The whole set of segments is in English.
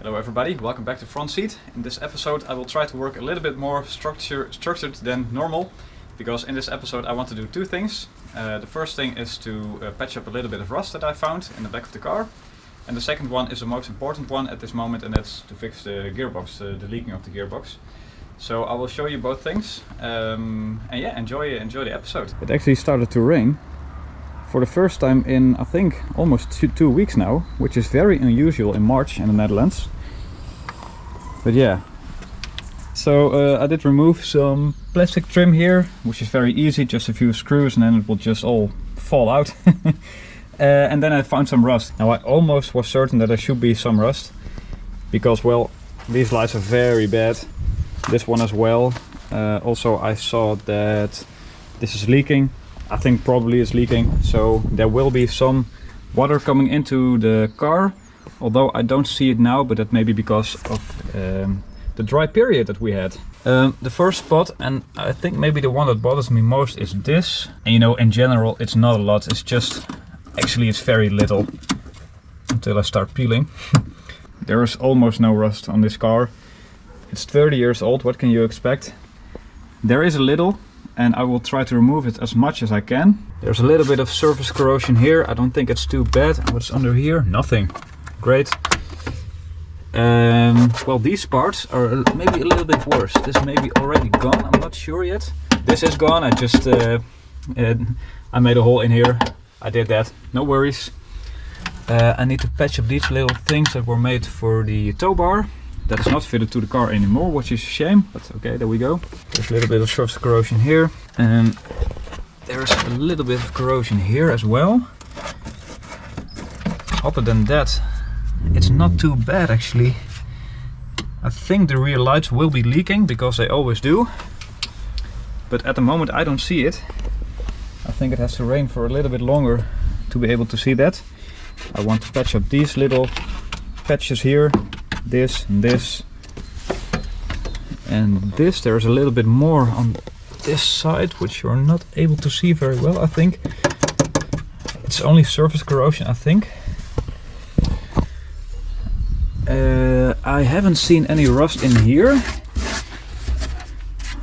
Hello everybody, welcome back to Front Seat. In this episode I will try to work a little bit more structured than normal, because in this episode I want to do two things. The first thing is to patch up a little bit of rust that I found in the back of the car. And the second one is the most important one at this moment, and that's to fix the gearbox, the leaking of the gearbox. So I will show you both things, and yeah, enjoy the episode. It actually started to rain for the first time in, I think, almost two weeks now, which is very unusual in March in the Netherlands. But yeah, so I did remove some plastic trim here, which is very easy, just a few screws and then it will just all fall out. And then I found some rust. Now I almost was certain that there should be some rust, because, well, these lights are very bad. This one as well. Also I saw that this is leaking. I think probably it's leaking, so there will be some water coming into the car, although I don't see it now, but that may be because of the dry period that we had. The first spot, and I think maybe the one that bothers me most, is this. And you know, in general it's not a lot, it's just, actually it's very little, until I start peeling. There is almost no rust on this car. It's 30 years old, what can you expect? There is a little, and I will try to remove it as much as I can. There's a little bit of surface corrosion here. I don't think it's too bad. What's under here? Nothing. Great. Well, these parts are maybe a little bit worse. This may be already gone. I'm not sure yet. This is gone. I just I made a hole in here. I did that. No worries. I need to patch up these little things that were made for the tow bar. That is not fitted to the car anymore, which is a shame, but okay, there we go. There's a little bit of surface corrosion here, and there's a little bit of corrosion here as well. Other than that, it's not too bad actually. I think the rear lights will be leaking, because they always do. But at the moment I don't see it. I think it has to rain for a little bit longer to be able to see that. I want to patch up these little patches here. This and this and this. There's a little bit more on this side, which you're not able to see very well, I think. It's only surface corrosion, I think. I haven't seen any rust in here,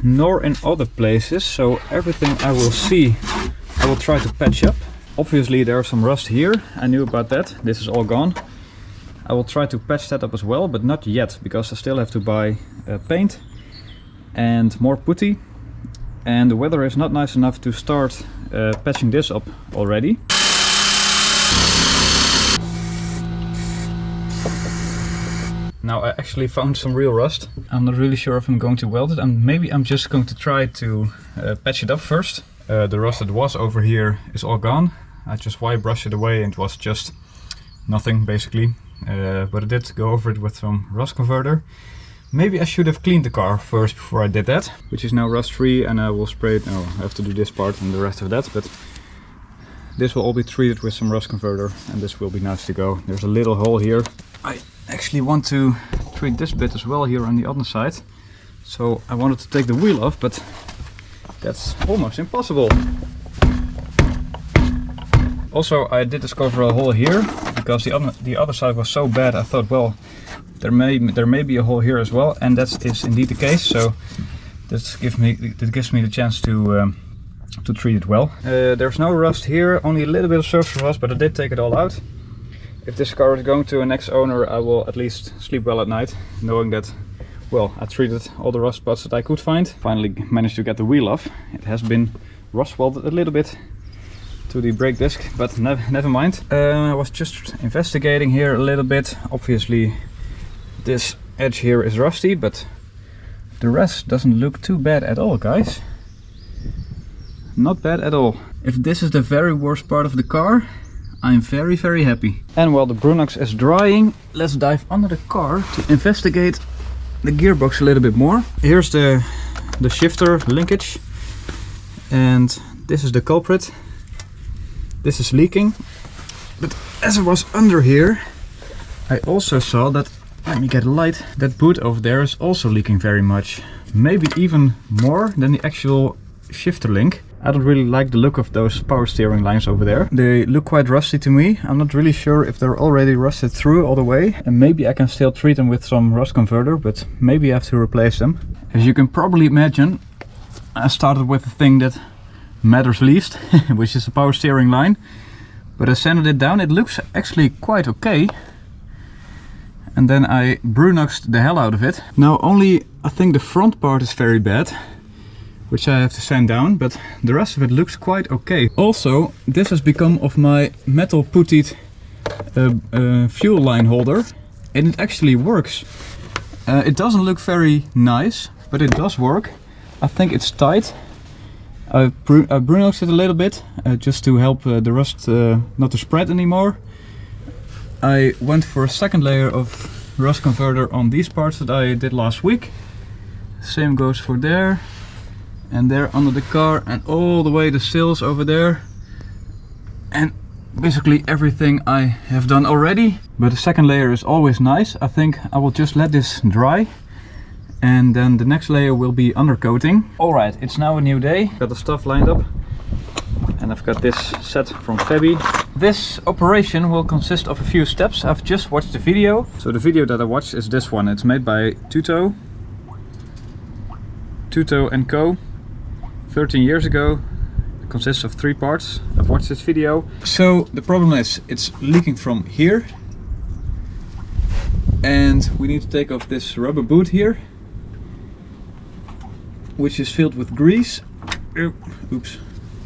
nor in other places, so everything I will see I will try to patch up. Obviously there's some rust here, I knew about that. This is all gone. I will try to patch that up as well, but not yet, because I still have to buy paint and more putty, and the weather is not nice enough to start patching this up already. Now I actually found some real rust. I'm not really sure if I'm going to weld it, and maybe I'm just going to try to patch it up first. The rust that was over here is all gone. I just wire brushed it away and it was just nothing basically. But I did go over it with some rust converter. Maybe I should have cleaned the car first before I did that, which is now rust free, and I will spray it. No, I have to do this part and the rest of that, but this will all be treated with some rust converter, and this will be nice to go. There's a little hole here. I actually want to treat this bit as well here on the other side. So I wanted to take the wheel off, but that's almost impossible. Also, I did discover a hole here, because the other side was so bad. I thought, well, there may be a hole here as well, and that is indeed the case. So that gives me the chance to treat it well. There's no rust here, only a little bit of surface rust, but I did take it all out. If this car is going to a next owner, I will at least sleep well at night, knowing that, well, I treated all the rust spots that I could find. Finally managed to get the wheel off. It has been rust welded a little bit to the brake disc, but never mind. I was just investigating here a little bit. Obviously this edge here is rusty, but the rest doesn't look too bad at all, guys. Not bad at all. If this is the very worst part of the car, I'm very happy. And while the Brunox is drying, let's dive under the car to investigate the gearbox a little bit more. Here's the shifter linkage, and this is the culprit. This is leaking, but as I was under here, I also saw that, let me get a light, that boot over there is also leaking very much. Maybe even more than the actual shifter link. I don't really like the look of those power steering lines over there. They look quite rusty to me. I'm not really sure if they're already rusted through all the way. And maybe I can still treat them with some rust converter, but maybe I have to replace them. As you can probably imagine, I started with the thing that matters least, which is the power steering line. But I sanded it down. It looks actually quite okay. And then I brunoxed the hell out of it. Now only I think the front part is very bad, which I have to sand down, but the rest of it looks quite okay. Also, this has become of my metal puttied fuel line holder, and it actually works. It doesn't look very nice, but it does work. I think it's tight. I brunoxed it a little bit, just to help the rust not to spread anymore. I went for a second layer of rust converter on these parts that I did last week. Same goes for there. And there under the car, and all the way the sills over there, and basically everything I have done already. But the second layer is always nice. I think I will just let this dry, and then the next layer will be undercoating. Alright, it's now a new day. Got the stuff lined up, and I've got this set from Fabi. This operation will consist of a few steps. I've just watched the video. So the video that I watched is this one. It's made by Tuto & Co. 13 years ago. It consists of 3 parts. I've watched this video. So the problem is it's leaking from here, and we need to take off this rubber boot here, which is filled with grease. Oops,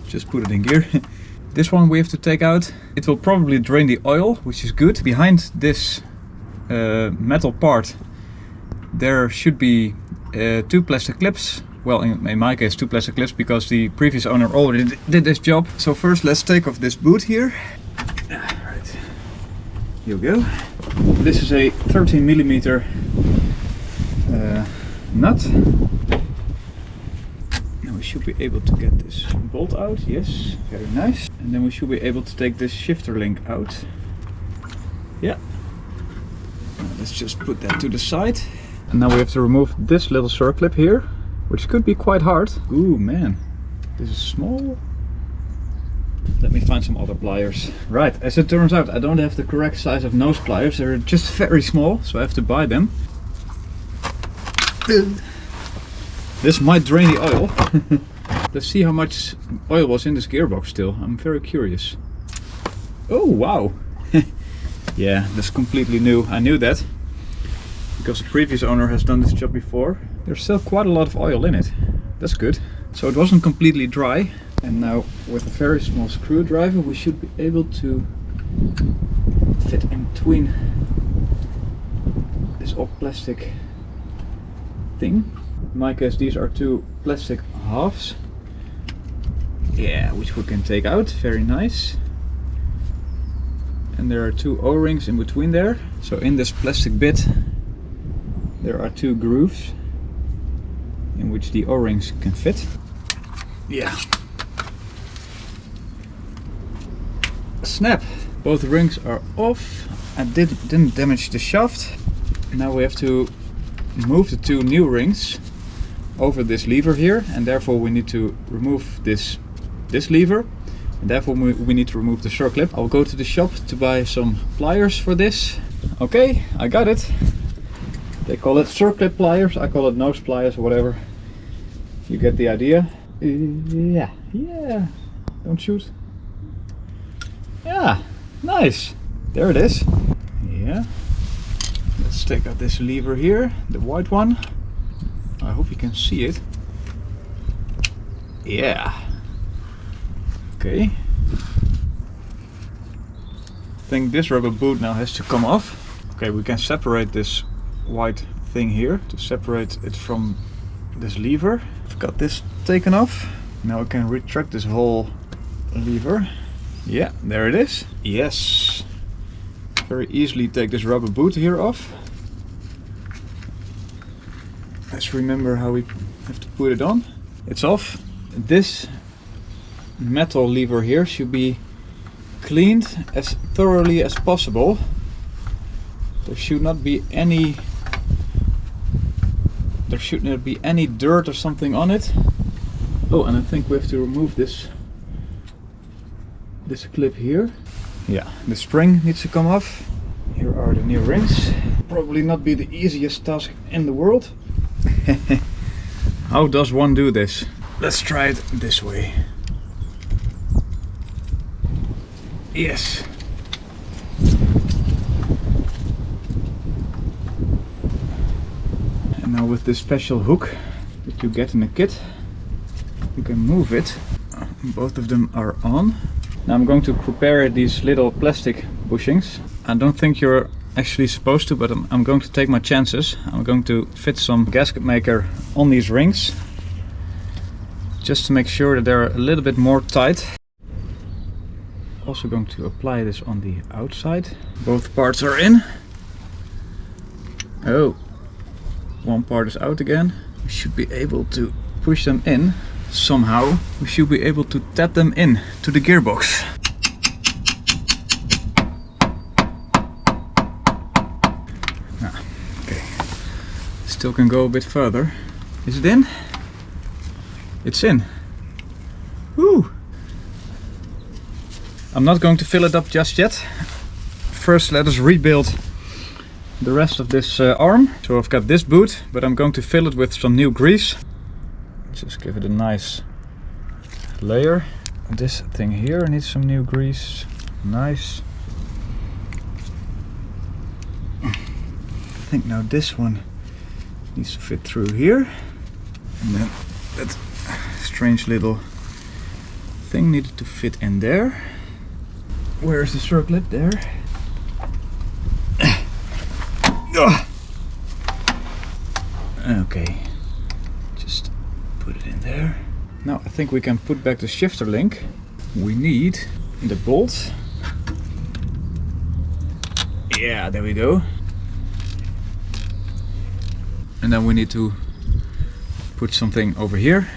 just put it in gear. This one we have to take out. It will probably drain the oil, which is good. Behind this metal part there should be 2 plastic clips. Well, in my case 2 plastic clips, because the previous owner already did this job. So first let's take off this boot here. Right, here we go. This is a 13mm nut. Now we should be able to get this bolt out. Yes, very nice. And then we should be able to take this shifter link out. Yeah. Now let's just put that to the side. And now we have to remove this little circlip here, which could be quite hard. Ooh man, this is small. Let me find some other pliers. Right, as it turns out, I don't have the correct size of nose pliers. They're just very small, so I have to buy them. This might drain the oil. Let's see how much oil was in this gearbox still. I'm very curious. Oh wow. Yeah, that's completely new. I knew that, because the previous owner has done this job before. There's still quite a lot of oil in it. That's good. So it wasn't completely dry. And now with a very small screwdriver we should be able to fit in between this all plastic thing. In my case these are 2 plastic halves. Yeah, which we can take out. Very nice. And there are 2 O-rings in between there. So in this plastic bit there are 2 grooves in which the O-rings can fit. Yeah. Snap! Both rings are off. I didn't damage the shaft. Now we have to move the 2 new rings over this lever here, and therefore we need to remove this lever, and therefore we need to remove the circlip. I'll go to the shop to buy some pliers for this. Okay, I got it. They call it circlip pliers, I call it nose pliers or whatever. You get the idea. Yeah, don't shoot. Yeah, nice. There it is. Yeah. Let's take out this lever here, the white one. I hope you can see it. Yeah. Okay. I think this rubber boot now has to come off. Okay, we can separate this white thing here to separate it from this lever. I've got this taken off. Now I can retract this whole lever. Yeah, there it is. Yes. Very easily take this rubber boot here off. Let's remember how we have to put it on. It's off. This metal lever here should be cleaned as thoroughly as possible. There should not be any dirt or something on it. Oh, and I think we have to remove this clip here. Yeah, the spring needs to come off. Here are the new rings. Probably not be the easiest task in the world. How does one do this? Let's try it this way. Yes. And now with this special hook that you get in the kit, you can move it. Both of them are on. Now I'm going to prepare these little plastic bushings. I don't think you're actually supposed to, but I'm going to take my chances. I'm going to fit some gasket maker on these rings, just to make sure that they're a little bit more tight. Also going to apply this on the outside. Both parts are in. Oh, one part is out again. We should be able to push them in. Somehow we should be able to tap them in to the gearbox. Okay, still can go a bit further. Is it in? It's in. Woo! I'm not going to fill it up just yet. First let us rebuild the rest of this arm. So I've got this boot, but I'm going to fill it with some new grease. Just give it a nice layer. This thing here needs some new grease. Nice. I think now this one needs to fit through here. And then that strange little thing needed to fit in there. Where's the circlet? There. Okay. Just put it in there. Now I think we can put back the shifter link. We need the bolt. Yeah, there we go. And then we need to put something over here.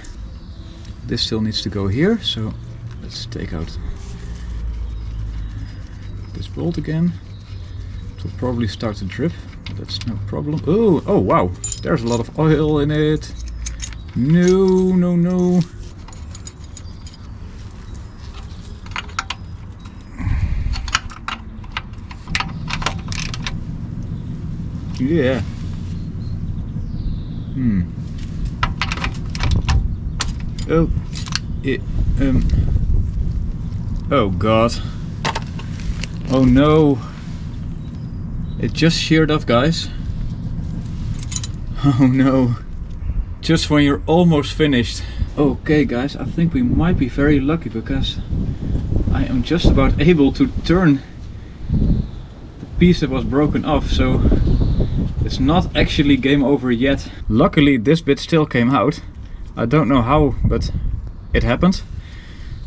This still needs to go here, so let's take out this bolt again. It will probably start to drip, but that's no problem. Oh wow, there's a lot of oil in it. No. Yeah. Oh. Oh god. Oh no. It just sheared off, guys. Oh no. Just when you're almost finished. Okay guys, I think we might be very lucky because I am just about able to turn the piece that was broken off, so it's not actually game over yet. Luckily this bit still came out. I don't know how, but it happened.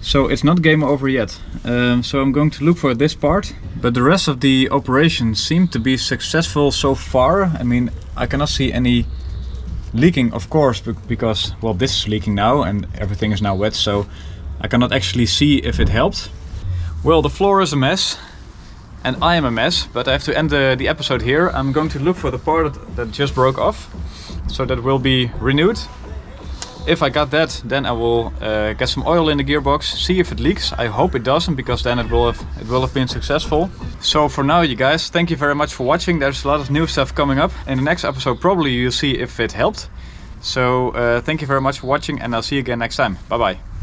So it's not game over yet. So I'm going to look for this part. But the rest of the operation seemed to be successful so far. I mean, I cannot see any leaking, of course, because, well, this is leaking now and everything is now wet, so I cannot actually see if it helped. Well, the floor is a mess and I am a mess, but I have to end the episode here. I'm going to look for the part that just broke off, so that will be renewed. If I got that, then I will get some oil in the gearbox, see if it leaks. I hope it doesn't, because then it will have been successful. So for now, you guys, thank you very much for watching. There's a lot of new stuff coming up. In the next episode, probably you'll see if it helped. So thank you very much for watching, and I'll see you again next time. Bye bye.